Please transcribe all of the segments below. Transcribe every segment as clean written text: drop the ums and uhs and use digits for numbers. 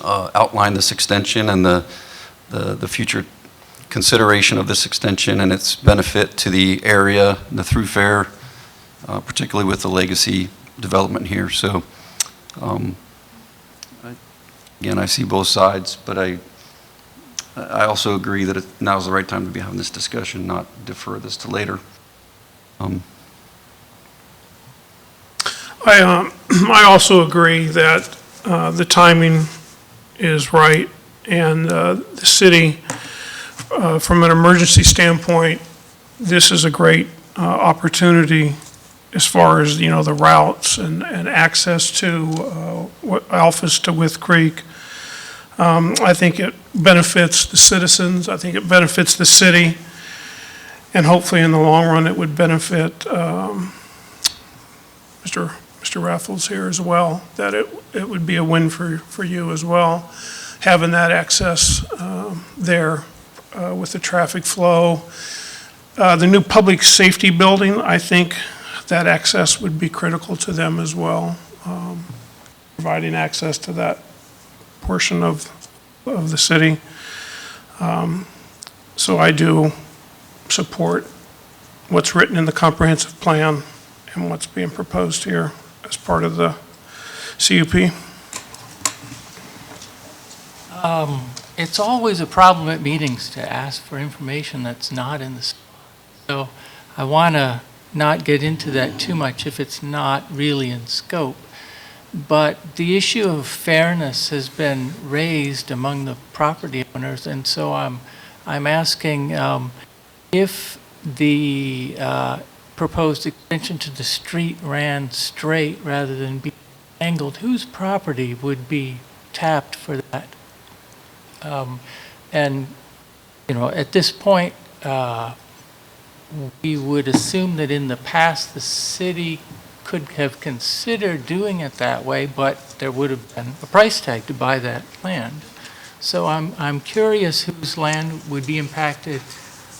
outline this extension and the future consideration of this extension and its benefit to the area, the throughfare, particularly with the legacy development here. So, again, I see both sides, but I also agree that now's the right time to be having this discussion, not defer this to later. I also agree that the timing is right, and the city, from an emergency standpoint, this is a great opportunity as far as, you know, the routes and access to Alphas to Wythe Creek. I think it benefits the citizens. I think it benefits the city. And hopefully in the long run, it would benefit Mr. Raffles here as well, that it would be a win for you as well, having that access there with the traffic flow. The new public safety building, I think that access would be critical to them as well, providing access to that portion of the city. So I do support what's written in the comprehensive plan and what's being proposed here as part of the CUP. It's always a problem at meetings to ask for information that's not in the, so I want to not get into that too much if it's not really in scope. But the issue of fairness has been raised among the property owners, and so I'm asking if the proposed extension to the street ran straight rather than be angled, whose property would be tapped for that? And, you know, at this point, we would assume that in the past the city could have considered doing it that way, but there would have been a price tag to buy that land. So I'm curious whose land would be impacted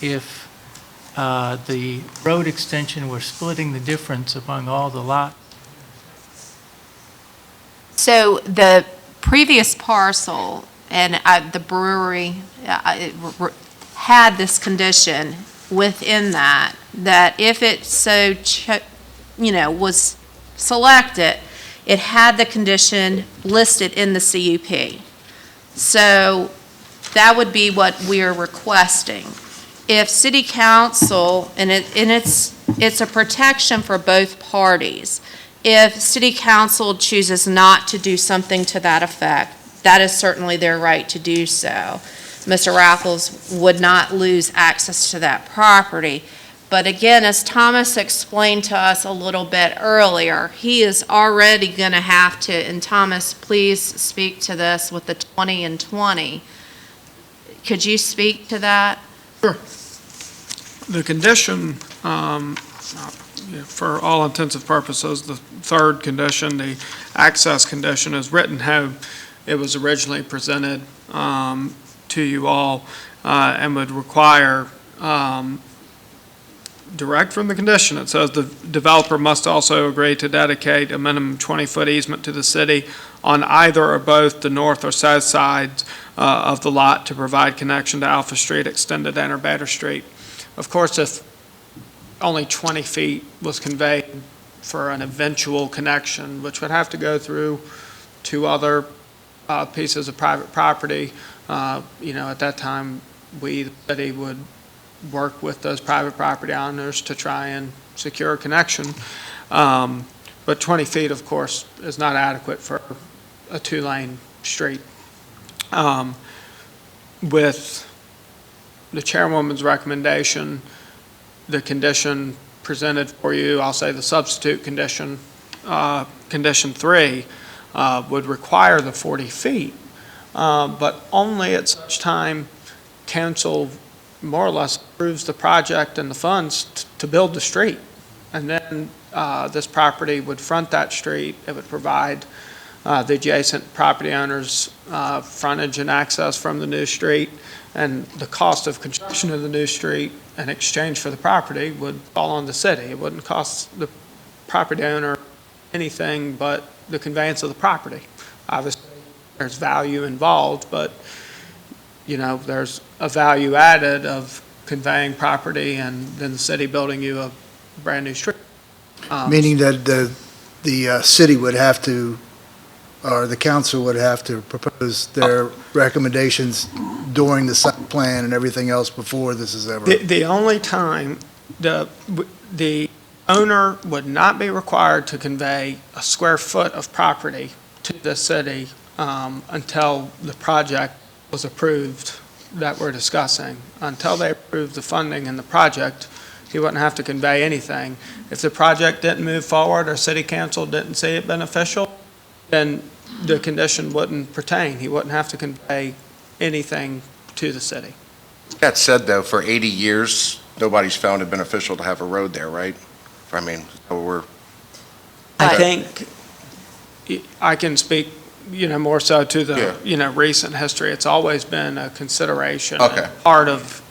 if the road extension were splitting the difference among all the lots. So the previous parcel and the brewery had this condition within that if it so was selected, it had the condition listed in the CUP. So that would be what we're requesting. If City Council, and it's a protection for both parties, if City Council chooses not to do something to that effect, that is certainly their right to do so. Mr. Raffles would not lose access to that property. But again, as Thomas explained to us a little bit earlier, he is already going to have to, and Thomas, please speak to this with the 20 and 20. Could you speak to that? Sure. The condition, for all intents and purposes, the third condition, the access condition, is written how it was originally presented to you all, and would require direct from the condition. It says the developer must also agree to dedicate a minimum 20-foot easement to the city on either or both the north or south sides of the lot to provide connection to Alpha Street, Extended and or Bader Street. Of course, if only 20 feet was conveyed for an eventual connection, which would have to go through two other pieces of private property, at that time, we, the city, would work with those private property owners to try and secure a connection. But 20 feet, of course, is not adequate for a two-lane street. With the chairwoman's recommendation, the condition presented for you, I'll say the substitute condition, condition 3, would require the 40 feet, but only at such time council more or less approves the project and the funds to build the street. And then this property would front that street. It would provide the adjacent property owners frontage and access from the new street, and the cost of construction of the new street in exchange for the property would fall on the city. It wouldn't cost the property owner anything but the conveyance of the property. Obviously, there's value involved, but, there's a value added of conveying property and then the city building you a brand-new street. Meaning that the city would have to, or the council would have to propose their recommendations during the site plan and everything else before this is ever. The only time the owner would not be required to convey a square foot of property to the city until the project was approved that we're discussing. Until they approved the funding and the project, he wouldn't have to convey anything. If the project didn't move forward or city council didn't see it beneficial, then the condition wouldn't pertain. He wouldn't have to convey anything to the city. That said, though, for 80 years, nobody's found it beneficial to have a road there, right? I mean, we're, I think I can speak, more so to the, recent history. It's always been a consideration. Okay. Part of,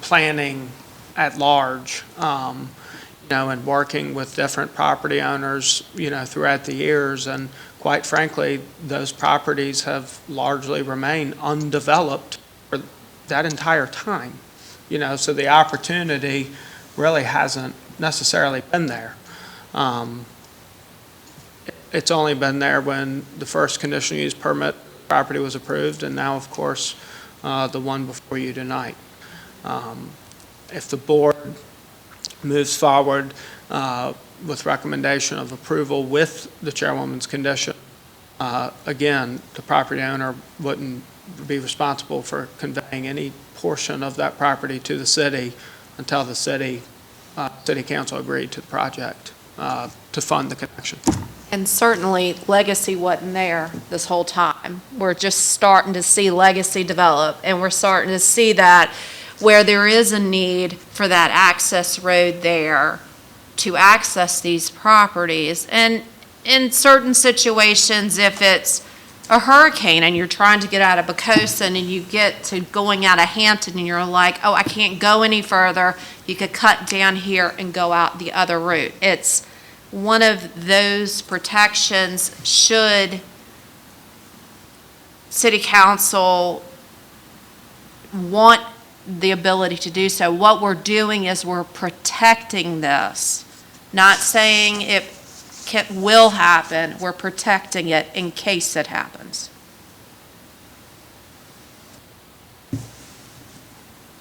planning at large, and working with different property owners, throughout the years. And quite frankly, those properties have largely remained undeveloped for that entire time. So the opportunity really hasn't necessarily been there. It's only been there when the first conditional use permit property was approved, and now, of course, the one before you tonight. If the board moves forward with recommendation of approval with the chairwoman's condition, again, the property owner wouldn't be responsible for conveying any portion of that property to the city until the city council agreed to the project to fund the connection. And certainly, legacy wasn't there this whole time. We're just starting to see legacy develop, and we're starting to see that where there is a need for that access road there to access these properties. And in certain situations, if it's a hurricane and you're trying to get out of Poquoson and you get to going out of Hampton and you're like, oh, I can't go any further, you could cut down here and go out the other route. It's one of those protections should city council want the ability to do so. What we're doing is we're protecting this, not saying it will happen. We're protecting it in case it happens.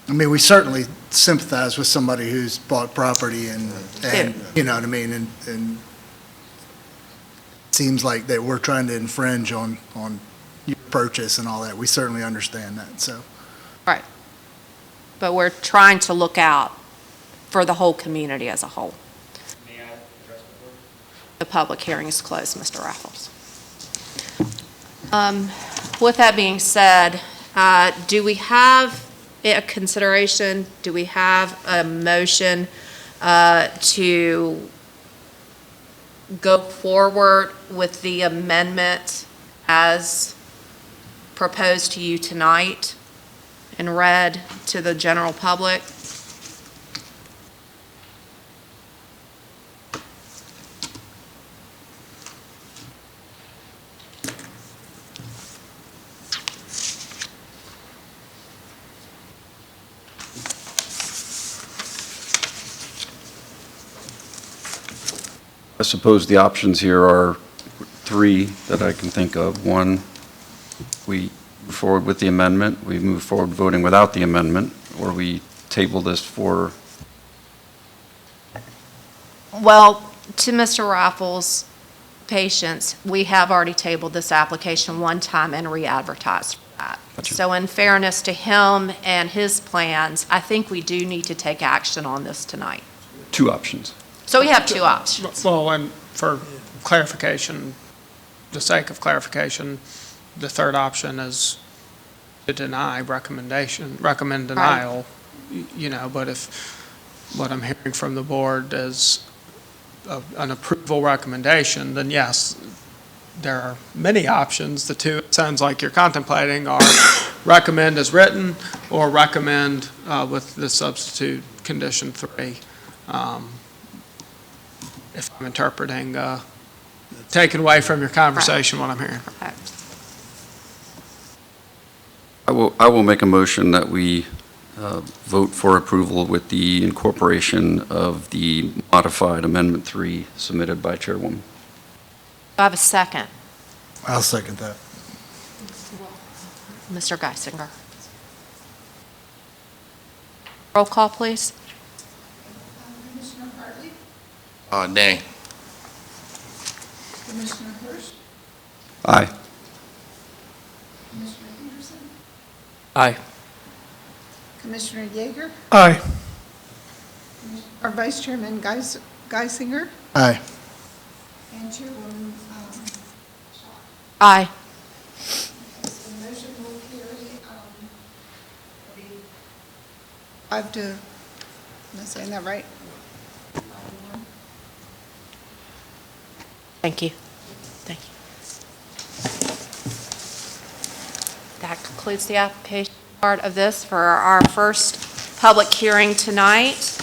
I mean, we certainly sympathize with somebody who's bought property and you know what I mean, and it seems like that we're trying to infringe on your purchase and all that. We certainly understand that, so. Right. But we're trying to look out for the whole community as a whole. May I address the board? The public hearing is closed, Mr. Raffles. With that being said, do we have a consideration, do we have a motion to go forward with the amendment as proposed to you tonight and read to the general public? I suppose the options here are three that I can think of. One, we move forward with the amendment, we move forward voting without the amendment, or we table this for. Well, to Mr. Raffles' patience, we have already tabled this application one time and re-advertised for that. Gotcha. So in fairness to him and his plans, I think we do need to take action on this tonight. Two options. So we have two options. Well, and for clarification, the sake of clarification, the third option is to recommend denial, but if what I'm hearing from the board is an approval recommendation, then yes, there are many options. The two, it sounds like you're contemplating, are recommend as written or recommend with the substitute condition 3. If I'm interpreting, taken away from your conversation, what I'm hearing. I will make a motion that we vote for approval with the incorporation of the modified Amendment 3 submitted by Chairwoman. Do I have a second? I'll second that. Mr. Geisinger. Roll call, please. Commissioner Hartley, Nay. Commissioner Hirsch, Aye. Commissioner Peterson, Aye. Commissioner Yeager, Aye. our Vice Chairman Geisinger, Aye. and Chairwoman Shaw. Aye. So the motion will carry, five to, am I saying that right? Thank you. Thank you. That concludes the application part of this for our first public hearing tonight.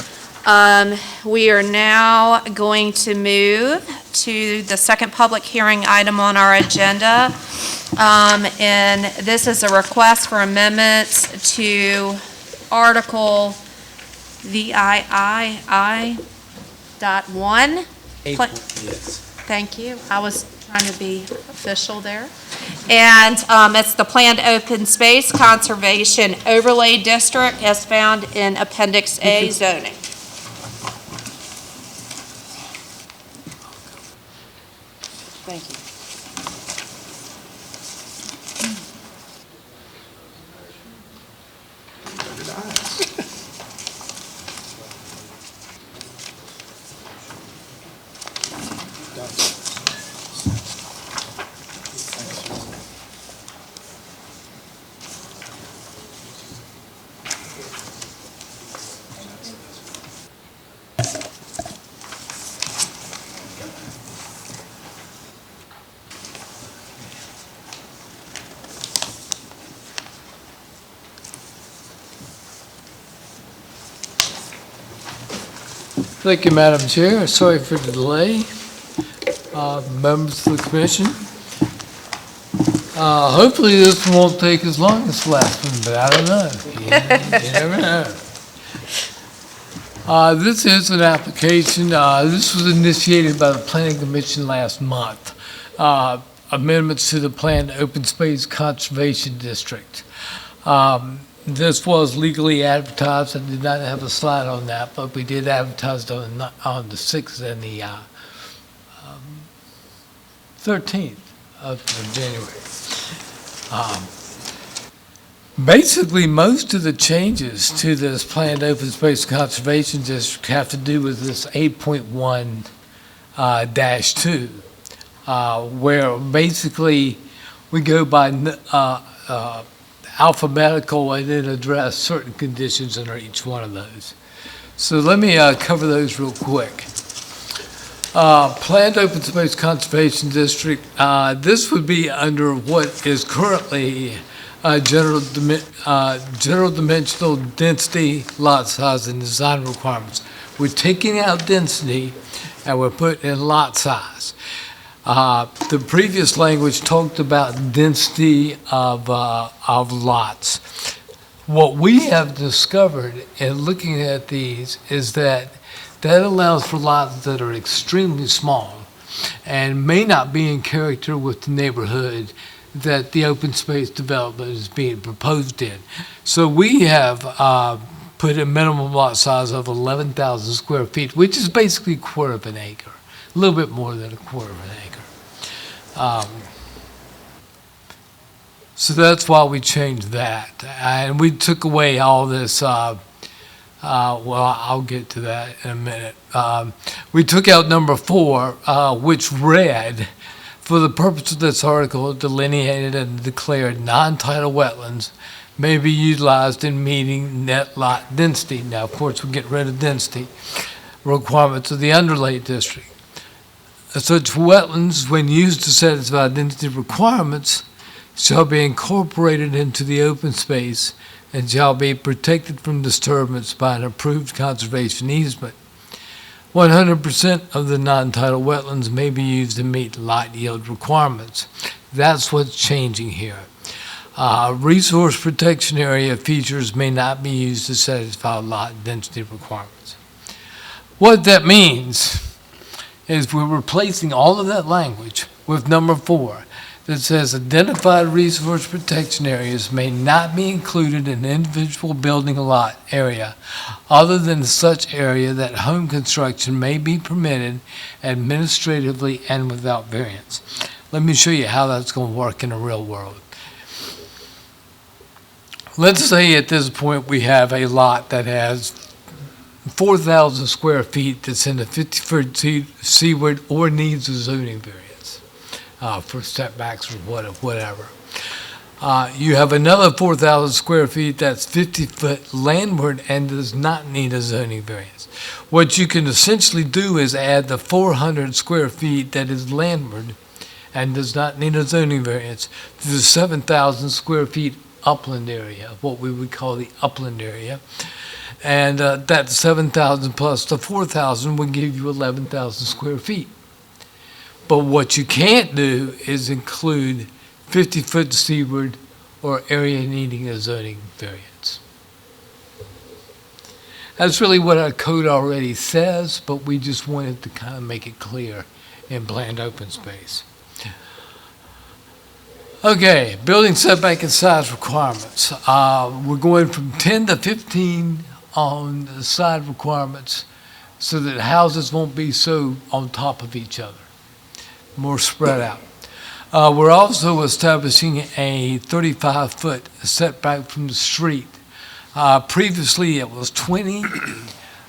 We are now going to move to the second public hearing item on our agenda. And this is a request for amendments to Article VII.1. Thank you. I was trying to be official there. And it's the Planned Open Space Conservation Overlay District as found in Appendix A zoning. Thank you. Thank you, Madam Chair. Sorry for the delay. Members of the commission. Hopefully this one won't take as long as the last one, but I don't know. You never know. This is an application. This was initiated by the Planning Commission last month. Amendments to the Planned Open Space Conservation District. This was legally advertised. I did not have a slide on that, but we did advertise it on the 6th and the 13th of January. Basically, most of the changes to this Planned Open Space Conservation District have to do with this 8.1-2, where basically we go by alphabetical and then address certain conditions under each one of those. So let me cover those real quick. Planned Open Space Conservation District, this would be under what is currently general dimensional density, lot size, and design requirements. We're taking out density and we're putting in lot size. The previous language talked about density of lots. What we have discovered in looking at these is that allows for lots that are extremely small and may not be in character with the neighborhood that the open space development is being proposed in. So we have put a minimum lot size of 11,000 square feet, which is basically a quarter of an acre, a little bit more than a quarter of an acre. So that's why we changed that. And we took away all this, well, I'll get to that in a minute. We took out number 4, which read, for the purpose of this article, delineated and declared non-tidal wetlands may be utilized in meeting net lot density. Now, of course, we get rid of density requirements of the underlay district. Such wetlands, when used to satisfy density requirements, shall be incorporated into the open space and shall be protected from disturbance by an approved conservation easement. 100% of the non-tidal wetlands may be used to meet lot yield requirements. That's what's changing here. Resource protection area features may not be used to satisfy lot density requirements. What that means is we're replacing all of that language with number 4 that says identified resource protection areas may not be included in individual building lot area other than such area that home construction may be permitted administratively and without variance. Let me show you how that's going to work in the real world. Let's say at this point we have a lot that has 4,000 square feet that's in the 50-foot seaward or needs a zoning variance for setbacks or whatever. You have another 4,000 square feet that's 50-foot landward and does not need a zoning variance. What you can essentially do is add the 400 square feet that is landward and does not need a zoning variance to the 7,000 square feet upland area, what we would call the upland area. And that 7,000 plus the 4,000 would give you 11,000 square feet. But what you can't do is include 50-foot seaward or area needing a zoning variance. That's really what our code already says, but we just wanted to kind of make it clear in planned open space. Okay, building setback and size requirements. We're going from 10 to 15 on the side requirements so that houses won't be so on top of each other, more spread out. We're also establishing a 35-foot setback from the street. Previously, it was 20.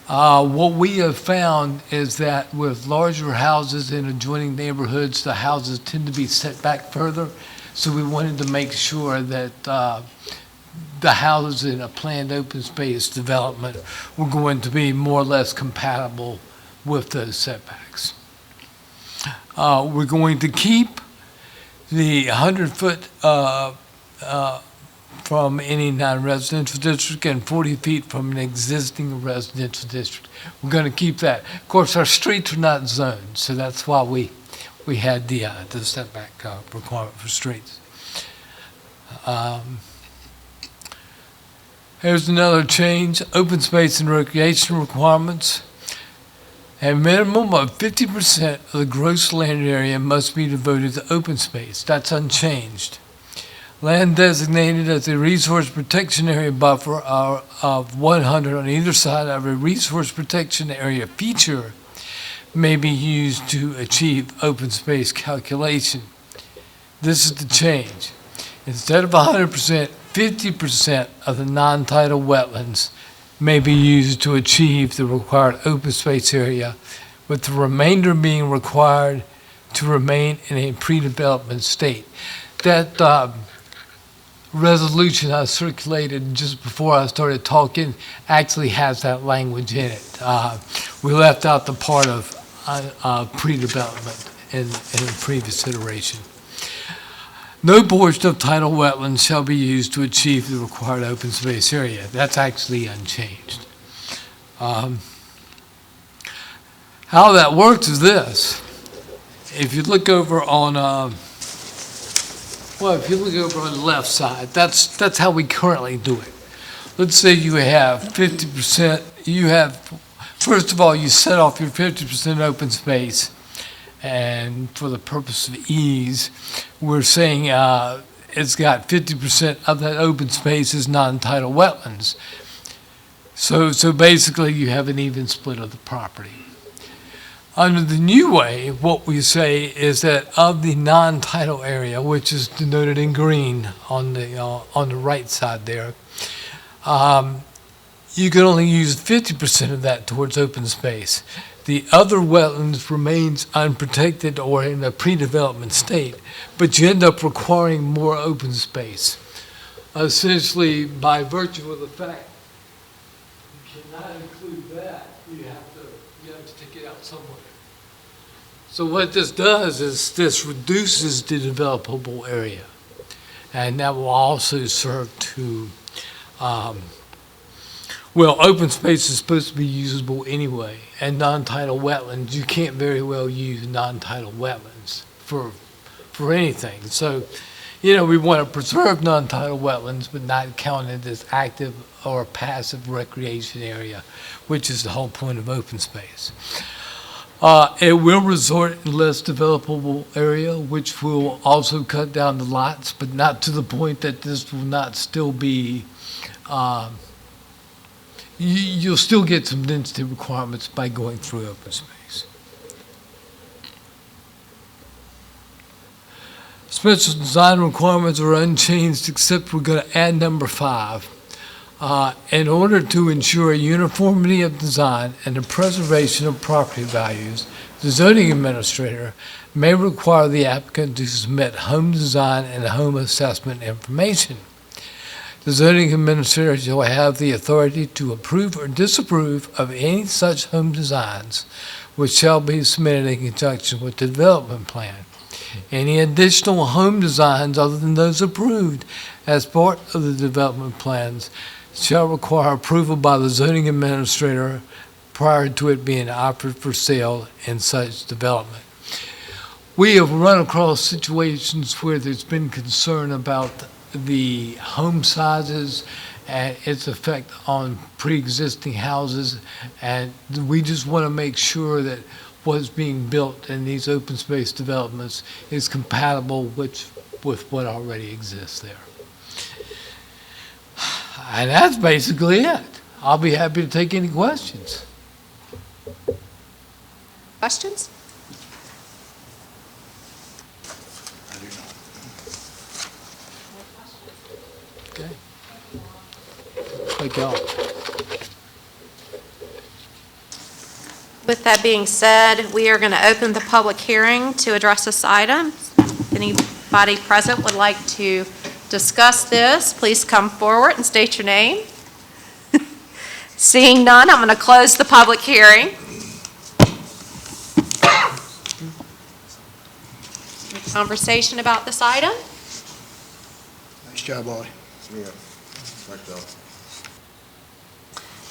What we have found is that with larger houses in adjoining neighborhoods, the houses tend to be set back further. So we wanted to make sure that the houses in a planned open space development were going to be more or less compatible with those setbacks. We're going to keep the 100-foot from any non-residential district and 40 feet from an existing residential district. We're going to keep that. Of course, our streets are not zoned, so that's why we had the setback requirement for streets. Here's another change, open space and recreation requirements. A minimum of 50% of the gross land area must be devoted to open space. That's unchanged. Land designated as a resource protection area buffer of 100 on either side of a resource protection area feature may be used to achieve open space calculation. This is the change. Instead of 100%, 50% of the non-tidal wetlands may be used to achieve the required open space area, with the remainder being required to remain in a pre-development state. That resolution I circulated just before I started talking actually has that language in it. We left out the part of pre-development in the previous iteration. No portion of tidal wetlands shall be used to achieve the required open space area. That's actually unchanged. How that works is this. If you look over on, if you look over on the left side, that's how we currently do it. Let's say you have 50%, first of all, you set off your 50% open space, and for the purpose of ease, we're saying it's got 50% of that open space is non-tidal wetlands. So basically, you have an even split of the property. Under the new way, what we say is that of the non-tidal area, which is denoted in green on the right side there, you can only use 50% of that towards open space. The other wetlands remains unprotected or in a pre-development state, but you end up requiring more open space. Essentially, by virtue of the fact you cannot include that, you have to take it out somewhere. So what this does is this reduces the developable area, and that will also serve to open space is supposed to be usable anyway, and non-tidal wetlands, you can't very well use non-tidal wetlands for anything. So we want to preserve non-tidal wetlands, but not count it as active or passive recreation area, which is the whole point of open space. It will resort in less developable area, which will also cut down the lots, but not to the point that this will not still be, you'll still get some density requirements by going through open space. Special design requirements are unchanged, except we're going to add number 5. In order to ensure uniformity of design and the preservation of property values, the zoning administrator may require the applicant to submit home design and home assessment information. The zoning administrator shall have the authority to approve or disapprove of any such home designs, which shall be submitted in conjunction with the development plan. Any additional home designs other than those approved as part of the development plans shall require approval by the zoning administrator prior to it being offered for sale in such development. We have run across situations where there's been concern about the home sizes and its effect on pre-existing houses, and we just want to make sure that what's being built in these open space developments is compatible with what already exists there. And that's basically it. I'll be happy to take any questions. Questions? Okay. Thank y'all. With that being said, we are going to open the public hearing to address this item. If anybody present would like to discuss this, please come forward and state your name. Seeing none, I'm going to close the public hearing. Conversation about this item? Nice job, Ollie.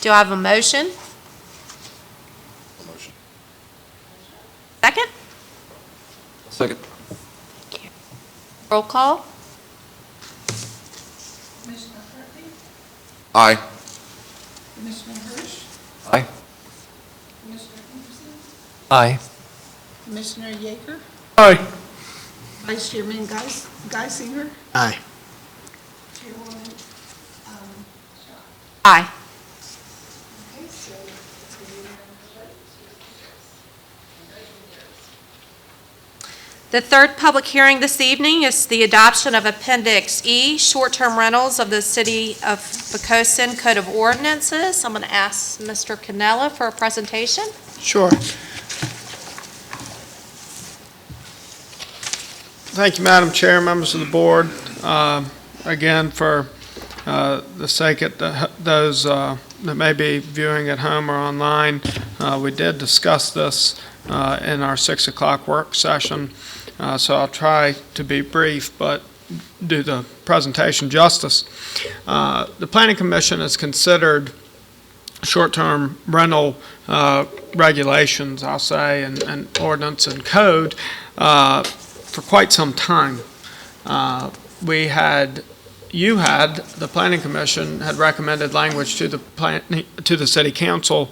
Do I have a motion? Second? Second. Roll call? Commissioner Murphy? Aye. Commissioner Hirsch? Aye. Commissioner Henderson? Aye. Commissioner Yeager? Aye. Vice Chairman Geisinger? Aye. Chairwoman Shaw. Aye. Okay, so The third public hearing this evening is the adoption of Appendix E, short-term rentals of the City of Poquoson Code of Ordinances. I'm going to ask Mr. Cannella for a presentation. Sure. Thank you, Madam Chair, members of the board. Again, for the sake of those that may be viewing at home or online, we did discuss this in our 6 o'clock work session, so I'll try to be brief but do the presentation justice. The Planning Commission has considered short-term rental regulations, I'll say, and ordinance and code for quite some time. The Planning Commission had recommended language to the City Council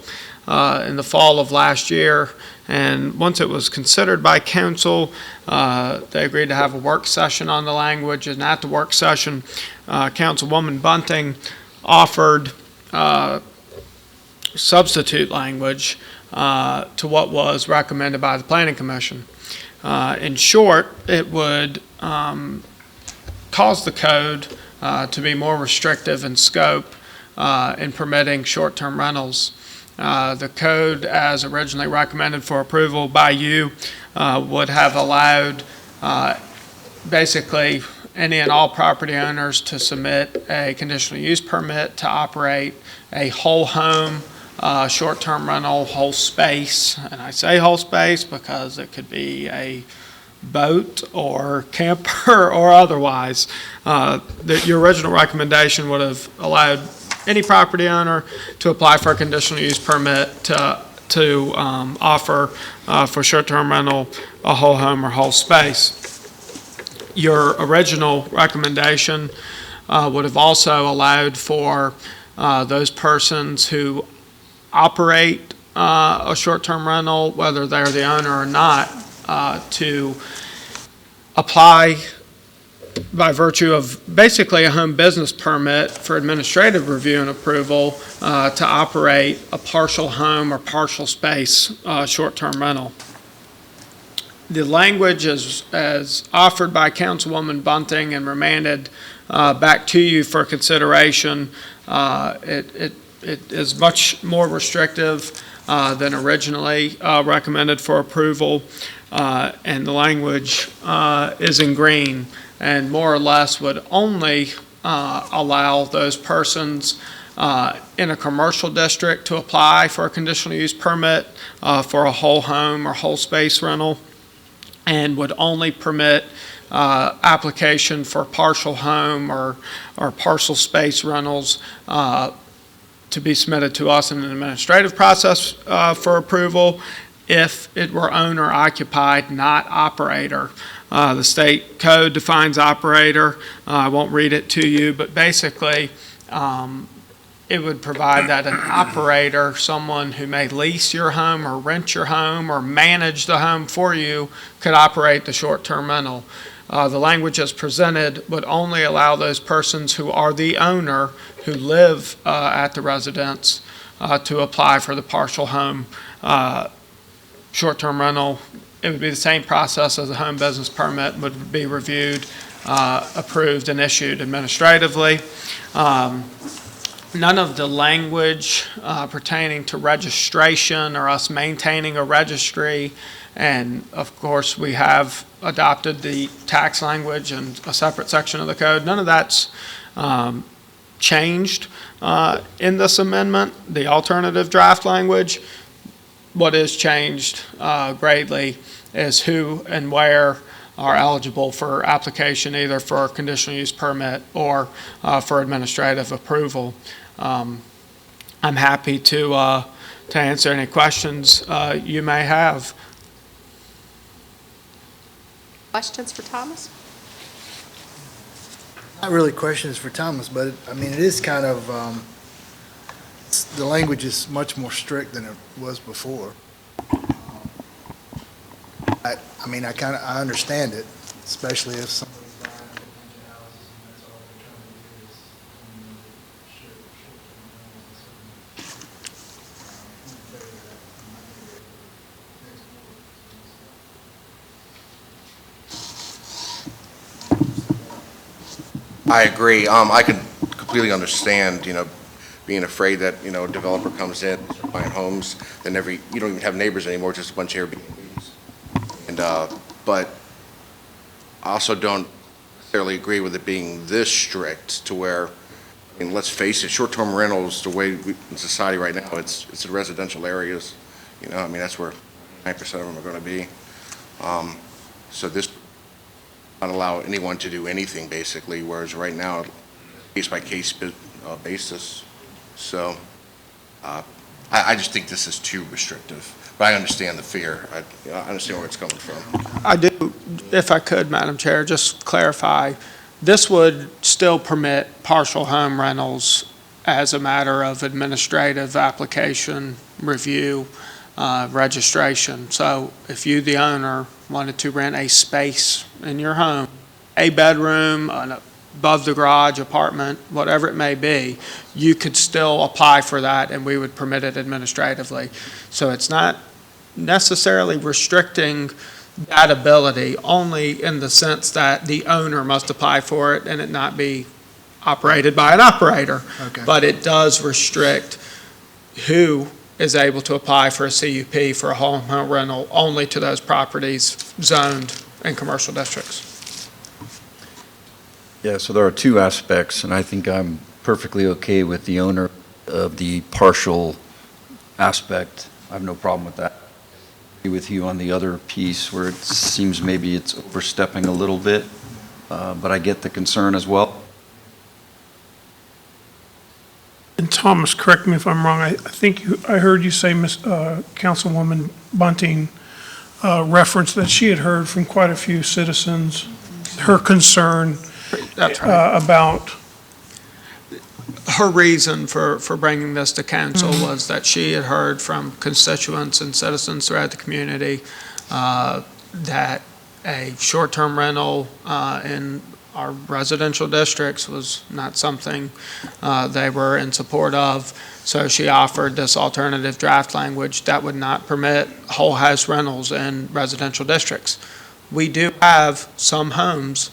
in the fall of last year, and once it was considered by Council, they agreed to have a work session on the language, and at the work session, Councilwoman Bunting offered substitute language to what was recommended by the Planning Commission. In short, it would cause the code to be more restrictive in scope in permitting short-term rentals. The code, as originally recommended for approval by you, would have allowed basically any and all property owners to submit a conditional use permit to operate a whole home short-term rental, whole space. And I say whole space because it could be a boat or camper or otherwise. Your original recommendation would have allowed any property owner to apply for a conditional use permit to offer for short-term rental a whole home or whole space. your original recommendation would have also allowed for those persons who operate a short-term rental, whether they're the owner or not, to apply by virtue of basically a home business permit for administrative review and approval to operate a partial home or partial space short-term rental. The language as offered by Councilwoman Bunting and remanded back to you for consideration, it is much more restrictive than originally recommended for approval, and the language is in green and more or less would only allow those persons in a commercial district to apply for a conditional use permit for a whole home or whole space rental, and would only permit application for partial home or partial space rentals to be submitted to us in an administrative process for approval if it were owner occupied, not operator. The state code defines operator. I won't read it to you, but basically it would provide that an operator, someone who may lease your home or rent your home or manage the home for you, could operate the short-term rental. The language as presented would only allow those persons who are the owner, who live at the residence, to apply for the partial home short-term rental. It would be the same process as a home business permit, would be reviewed, approved, and issued administratively. None of the language pertaining to registration or us maintaining a registry, and of course we have adopted the tax language and a separate section of the code, none of that's changed in this amendment, the alternative draft language. What is changed greatly is who and where are eligible for application, either for a conditional use permit or for administrative approval. I'm happy to answer any questions you may have. Questions for Thomas? Not really questions for Thomas, but I mean, it is kind of, the language is much more strict than it was before. I mean, I understand it, especially if somebody's buying a bunch of houses and that's all they're trying to do is I agree. I could completely understand, being afraid that, a developer comes in, start buying homes, then you don't even have neighbors anymore, just a bunch of Airbnbs. And, but I also don't necessarily agree with it being this strict to where, let's face it, short-term rentals, the way in society right now, it's in residential areas. That's where 9% of them are going to be. So this not allow anyone to do anything basically, whereas right now, case-by-case basis. So I just think this is too restrictive, but I understand the fear. I understand where it's coming from. I do, if I could, Madam Chair, just clarify, this would still permit partial home rentals as a matter of administrative application, review, registration. So if you, the owner, wanted to rent a space in your home, a bedroom, an above the garage apartment, whatever it may be, you could still apply for that and we would permit it administratively. So it's not necessarily restricting that ability, only in the sense that the owner must apply for it and it not be operated by an operator. Okay. But it does restrict who is able to apply for a CUP for a home rental only to those properties zoned in commercial districts. Yeah, so there are two aspects, and I think I'm perfectly okay with the owner of the partial aspect. I have no problem with that. I agree with you on the other piece where it seems maybe it's overstepping a little bit, but I get the concern as well. And Thomas, correct me if I'm wrong, I think I heard you say, Councilwoman Bunting referenced that she had heard from quite a few citizens her concern That's right. about, Her reason for bringing this to council was that she had heard from constituents and citizens throughout the community that a short-term rental in our residential districts was not something they were in support of. So she offered this alternative draft language that would not permit whole house rentals in residential districts. We do have some homes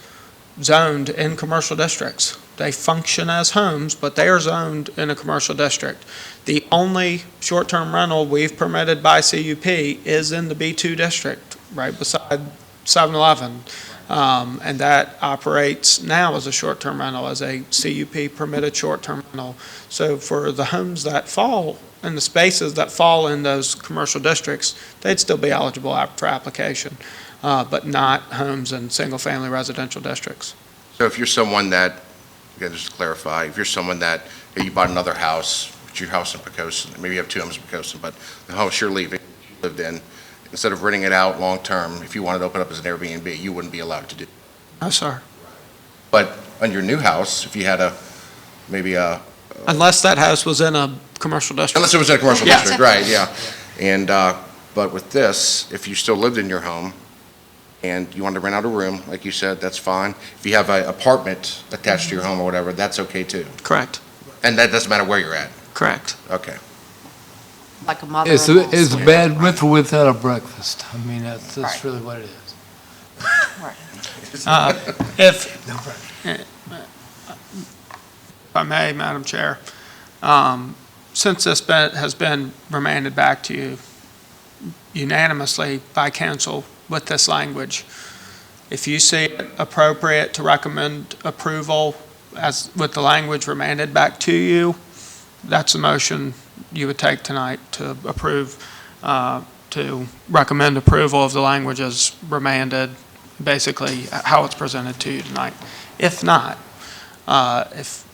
zoned in commercial districts. They function as homes, but they are zoned in a commercial district. The only short-term rental we've permitted by CUP is in the B2 district, right beside 7-Eleven. And that operates now as a short-term rental, as a CUP permitted short-term rental. So for the homes that fall, and the spaces that fall in those commercial districts, they'd still be eligible for application, but not homes in single-family residential districts. So if you're someone that, again, just to clarify, if you're someone that, you bought another house, it's your house in Poquoson, maybe you have two homes in Poquoson, but the house you're leaving, you lived in, instead of renting it out long-term, if you wanted to open up as an Airbnb, you wouldn't be allowed to do. No, sir. But on your new house, if you had maybe a, Unless that house was in a commercial district. unless it was in a commercial Yes. district, right, yeah. And, but with this, if you still lived in your home and you wanted to rent out a room, like you said, that's fine. If you have an apartment attached to your home or whatever, that's okay too. Correct, And that doesn't matter where you're at. correct. Okay. like a mother. It's a bed with or without a breakfast. I mean, that's Right. really what it is. If I may, Madam Chair, since this has been remanded back to you unanimously by council with this language, if you see it appropriate to recommend approval as with the language remanded back to you, that's a motion you would take tonight to approve, to recommend approval of the language as remanded, basically how it's presented to you tonight. If not, if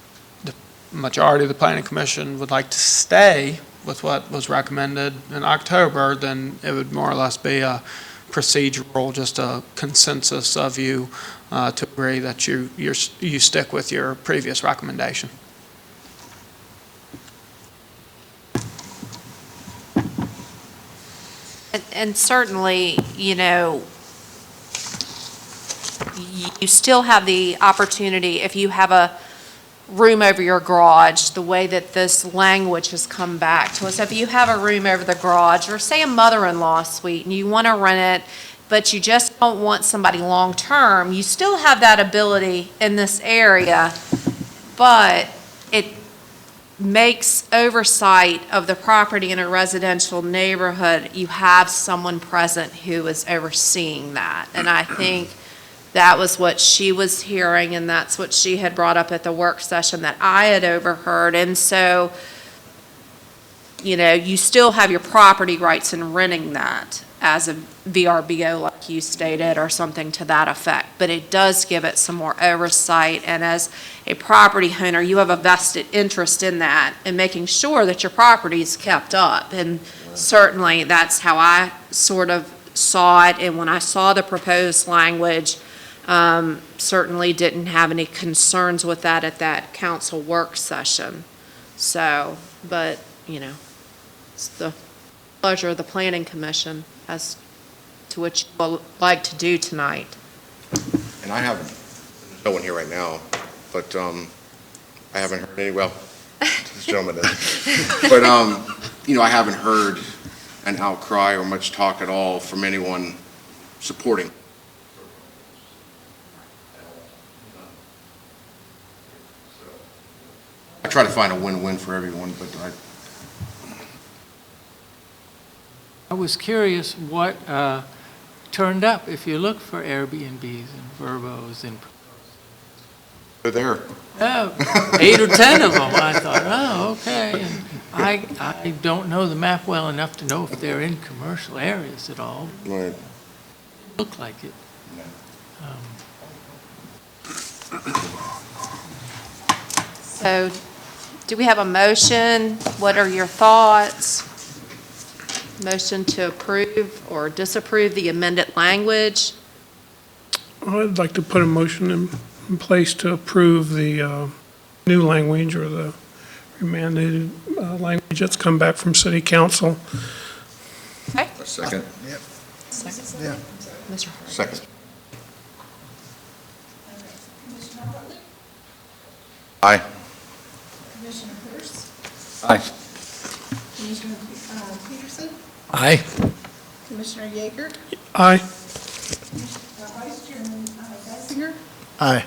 the majority of the planning commission would like to stay with what was recommended in October, then it would more or less be a procedural, just a consensus of you to agree that you stick with your previous recommendation. And certainly, you know, you still have the opportunity, if you have a room over your garage, the way that this language has come back to us, if you have a room over the garage, or say a mother-in-law suite, and you want to rent it, but you just don't want somebody long-term, you still have that ability in this area, but it makes oversight of the property in a residential neighborhood, you have someone present who is overseeing that. And I think that was what she was hearing, and that's what she had brought up at the work session that I had overheard. And so, you know, you still have your property rights in renting that as a VRBO, like you stated, or something to that effect. But it does give it some more oversight, and as a property owner, you have a vested interest in that and making sure that your property is kept up. And certainly, that's how I sort of saw it. And when I saw the proposed language, certainly didn't have any concerns with that at that council work session. So, but, you know, it's the pleasure of the planning commission as to what you would like to do tonight. And I haven't, there's no one here right now, but I haven't heard any, well, this gentleman is. But, you know, I haven't heard an outcry or much talk at all from anyone supporting. I try to find a win-win for everyone, but I was curious what turned up if you look for Airbnbs and Verbos and they're there. 8 or 10 of them. I thought, oh, okay. And I don't know the map well enough to know if they're in commercial areas at all. Right. Look like it. So, do we have a motion? What are your thoughts? Motion to approve or disapprove the amended language? I'd like to put a motion in place to approve the new language or the mandated language that's come back from city council. A second? Yeah. Mr. Hart. Second. Commissioner Hartley? Aye. Commissioner Hurst? Aye. Commissioner Peterson? Aye. Commissioner Yeager? Aye. Vice Chairman Geisinger? Aye.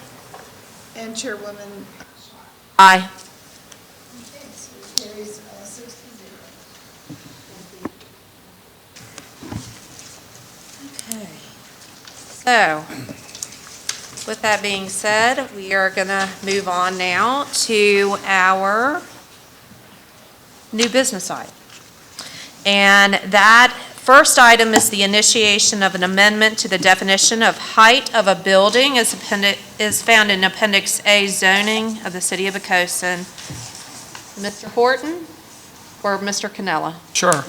And Chairwoman. Aye. Okay, so it carries 6-0. Okay. So, with that being said, we are going to move on now to our new business item. And that first item is the initiation of an amendment to the definition of height of a building is found in Appendix A zoning of the City of Poquoson. Mr. Horton or Mr. Cannella? Sure.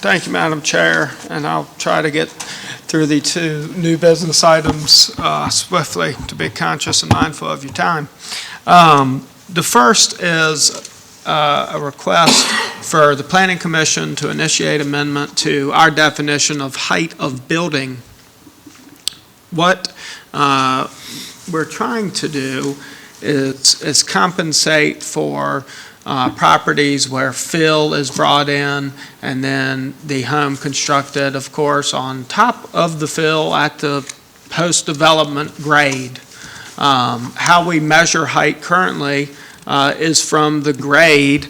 Thank you, Madam Chair, and I'll try to get through the two new business items swiftly to be conscious and mindful of your time. The first is a request for the Planning Commission to initiate amendment to our definition of height of building. What we're trying to do is compensate for properties where fill is brought in and then the home constructed, of course, on top of the fill at the post-development grade. How we measure height currently is from the grade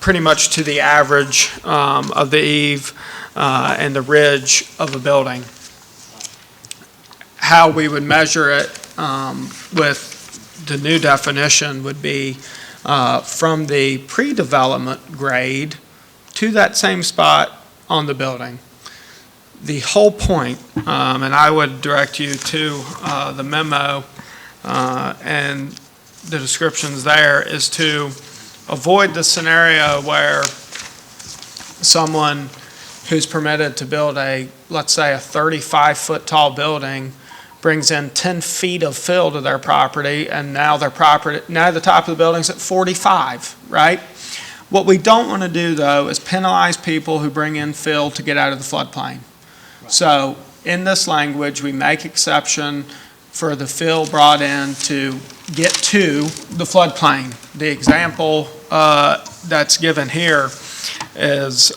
pretty much to the average of the eave and the ridge of a building. How we would measure it with the new definition would be from the pre-development grade to that same spot on the building. The whole point, and I would direct you to the memo and the descriptions there, is to avoid the scenario where someone who's permitted to build let's say a 35-foot tall building brings in 10 feet of fill to their property, and now the top of the building's at 45, right? What we don't want to do, though, is penalize people who bring in fill to get out of the floodplain. So in this language, we make exception for the fill brought in to get to the floodplain. The example that's given here is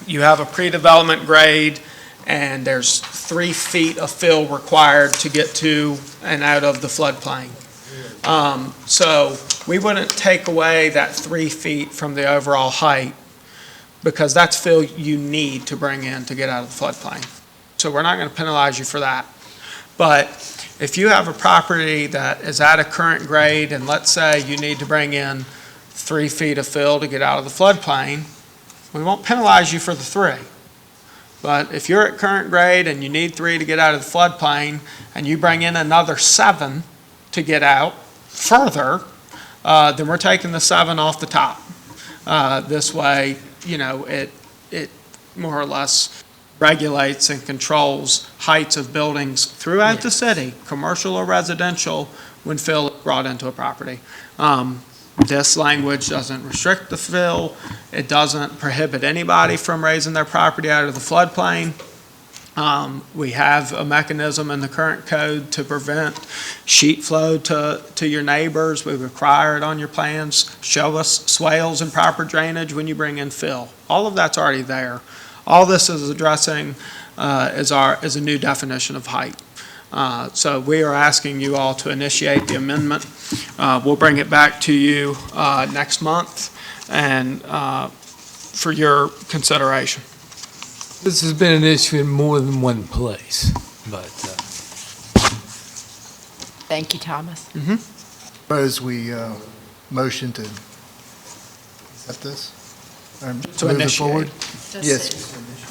you have a pre-development grade and there's 3 feet of fill required to get to and out of the floodplain. So we wouldn't take away that 3 feet from the overall height because that's fill you need to bring in to get out of the floodplain. So we're not going to penalize you for that. But if you have a property that is at a current grade and let's say you need to bring in 3 feet of fill to get out of the floodplain, we won't penalize you for the 3. But if you're at current grade and you need 3 to get out of the floodplain and you bring in another 7 to get out further, then we're taking the 7 off the top. This way, it more or less regulates and controls heights of buildings throughout the city, commercial or residential, when fill is brought into a property. This language doesn't restrict the fill. It doesn't prohibit anybody from raising their property out of the floodplain. We have a mechanism in the current code to prevent sheet flow to your neighbors. We require it on your plans. Show us swales and proper drainage when you bring in fill. All of that's already there. All this is addressing is a new definition of height. So we are asking you all to initiate the amendment. We'll bring it back to you next month and for your consideration. This has been an issue in more than one place, but Thank you, Thomas. Suppose we motion to accept this? Or To move it initiate. forward? Yes.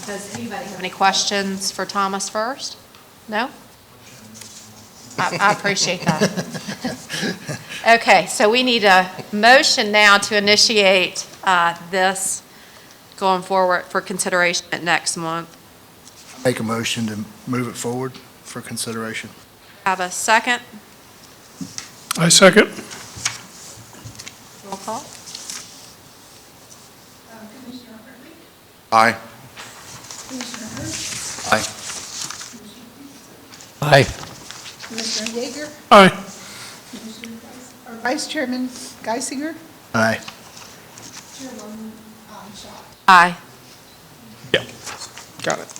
Does anybody have any questions for Thomas first? No? I appreciate that. Okay, so we need a motion now to initiate this going forward for consideration at next month. Make a motion to move it forward for consideration. Have a second? I second. Roll call? Commissioner Hartley? Aye. Commissioner Hurst? Aye. Aye. Commissioner Yeager? Aye. Commissioner Vice Chairman Geisinger? Aye. Chairwoman Shaw? Aye. Got it.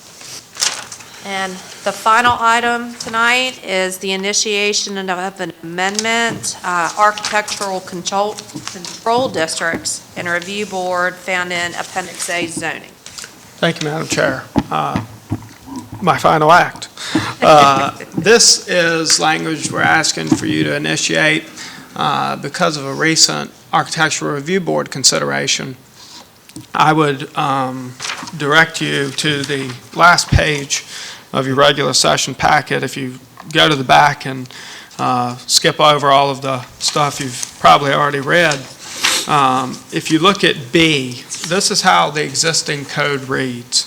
And the final item tonight is the initiation of an amendment, architectural control districts and review board found in Appendix A zoning. Thank you, Madam Chair. My final act. This is language we're asking for you to initiate because of a recent architectural review board consideration. I would direct you to the last page of your regular session packet. If you go to the back and skip over all of the stuff you've probably already read, if you look at B, this is how the existing code reads.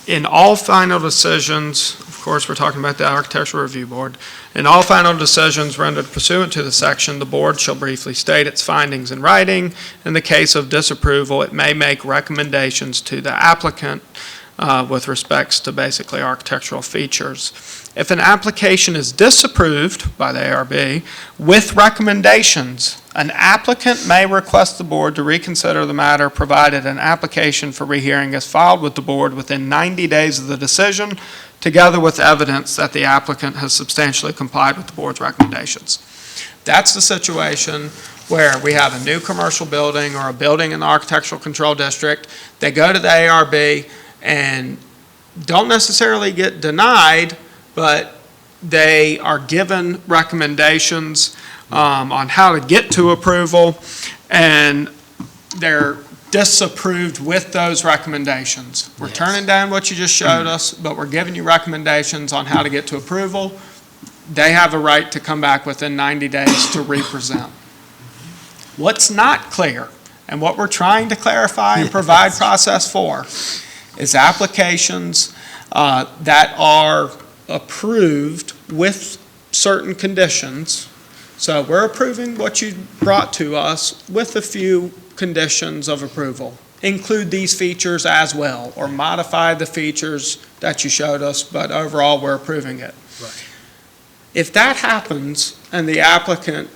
In all final decisions, of course, we're talking about the Architectural Review Board, in all final decisions rendered pursuant to the section, the board shall briefly state its findings in writing. In the case of disapproval, it may make recommendations to the applicant with respects to basically architectural features. If an application is disapproved by the ARB with recommendations, an applicant may request the board to reconsider the matter provided an application for rehearing is filed with the board within 90 days of the decision, together with evidence that the applicant has substantially complied with the board's recommendations. That's the situation where we have a new commercial building or a building in the architectural control district. They go to the ARB and don't necessarily get denied, but they are given recommendations on how to get to approval, and they're disapproved with those recommendations. We're turning down what you just showed us, but we're giving you recommendations on how to get to approval. They have a right to come back within 90 days to represent. What's not clear, and what we're trying to clarify and provide process for, is applications that are approved with certain conditions. So we're approving what you brought to us with a few conditions of approval. Include these features as well, or modify the features that you showed us, but overall we're approving it. Right. If that happens and the applicant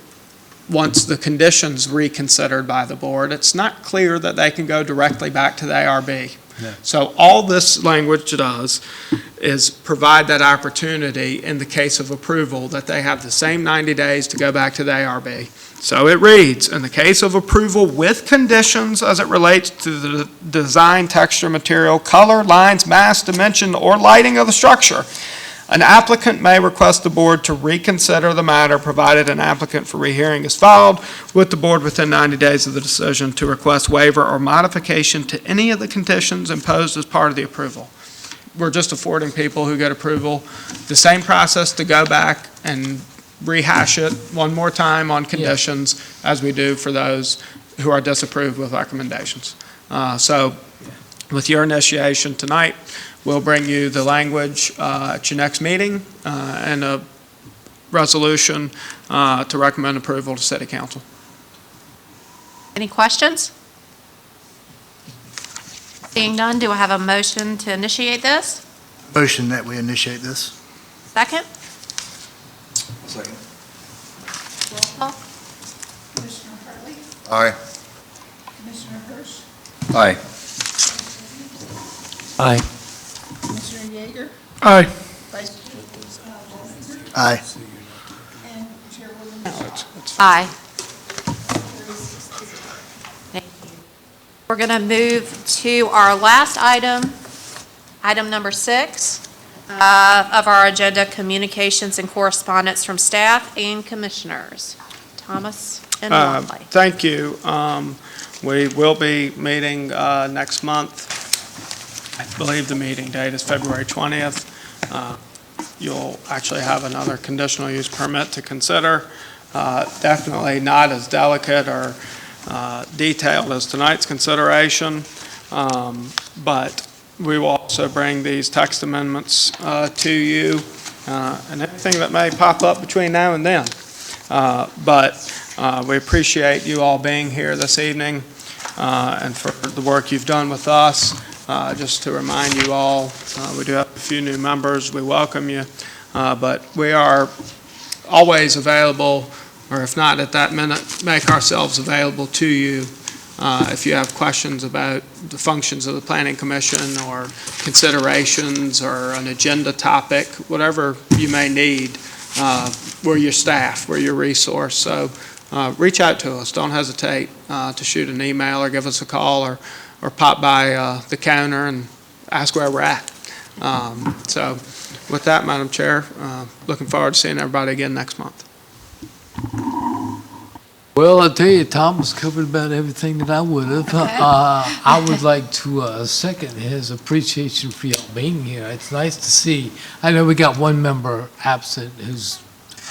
wants the conditions reconsidered by the board, it's not clear that they can go directly back to the ARB. No. So all this language does is provide that opportunity in the case of approval that they have the same 90 days to go back to the ARB. So it reads, in the case of approval with conditions as it relates to the design, texture, material, color, lines, mass, dimension, or lighting of the structure, an applicant may request the board to reconsider the matter provided an applicant for rehearing is filed with the board within 90 days of the decision to request waiver or modification to any of the conditions imposed as part of the approval. We're just affording people who get approval the same process to go back and rehash it one more time on conditions as we do for those who are disapproved with recommendations. So with your initiation tonight, we'll bring you the language at your next meeting and a resolution to recommend approval to City Council. Any questions? Seeing none, do I have a motion to initiate this? Motion that we initiate this. Second? Second. Roll call? Commissioner Hartley? Aye. Commissioner Hurst? Aye. Aye. Commissioner Yeager? Aye. Vice Chairman Geisinger? Aye. And Chairwoman Shaw? Aye. Thank you. We're going to move to our last item, item number 6 of our agenda, communications and correspondence from staff and commissioners. Thomas and Wally. Thank you. We will be meeting next month. I believe the meeting date is February 20th. You'll actually have another conditional use permit to consider. Definitely not as delicate or detailed as tonight's consideration, but we will also also bring these text amendments to you, and anything that may pop up between now and then. But we appreciate you all being here this evening and for the work you've done with us. Just to remind you all, we do have a few new members. We welcome you, but we are always available, or if not at that minute, make ourselves available to you if you have questions about the functions of the Planning Commission or considerations or an agenda topic, whatever you may need. We're your staff, we're your resource. So reach out to us. Don't hesitate to shoot an email or give us a call or pop by the counter and ask where we're at. So with that, Madam Chair, looking forward to seeing everybody again next month. Well, I'll tell you, Thomas covered about everything that I would have. I would like to second his appreciation for y'all being here. It's nice to see. I know we got one member absent who's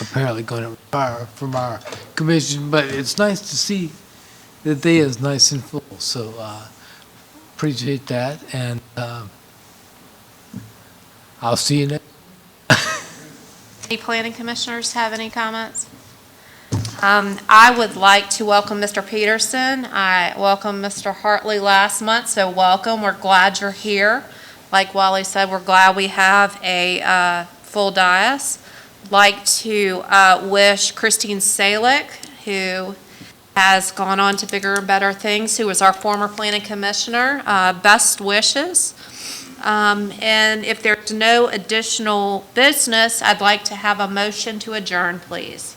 apparently going to retire from our commission, but it's nice to see that they is nice and full. So appreciate that, and I'll see you next. Any planning commissioners have any comments? I would like to welcome Mr. Peterson. I welcomed Mr. Hartley last month, so welcome. We're glad you're here. Like Wally said, we're glad we have a full dais. Like to wish Christine Salick, who has gone on to bigger and better things, who was our former planning commissioner, best wishes. And if there's no additional business, I'd like to have a motion to adjourn, please.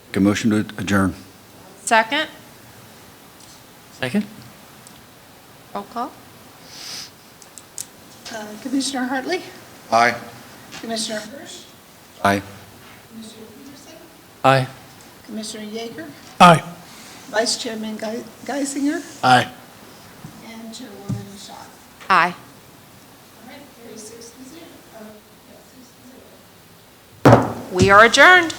Make a motion to adjourn. Second, Second? roll call. Commissioner Hartley? Aye. Commissioner Hirsch? Aye. Commissioner Peterson? Aye. Commissioner Yeager? Aye. Vice Chairman Geisinger? Aye. And Chairwoman Shaw. Aye. All right, carry 6-0. We are adjourned.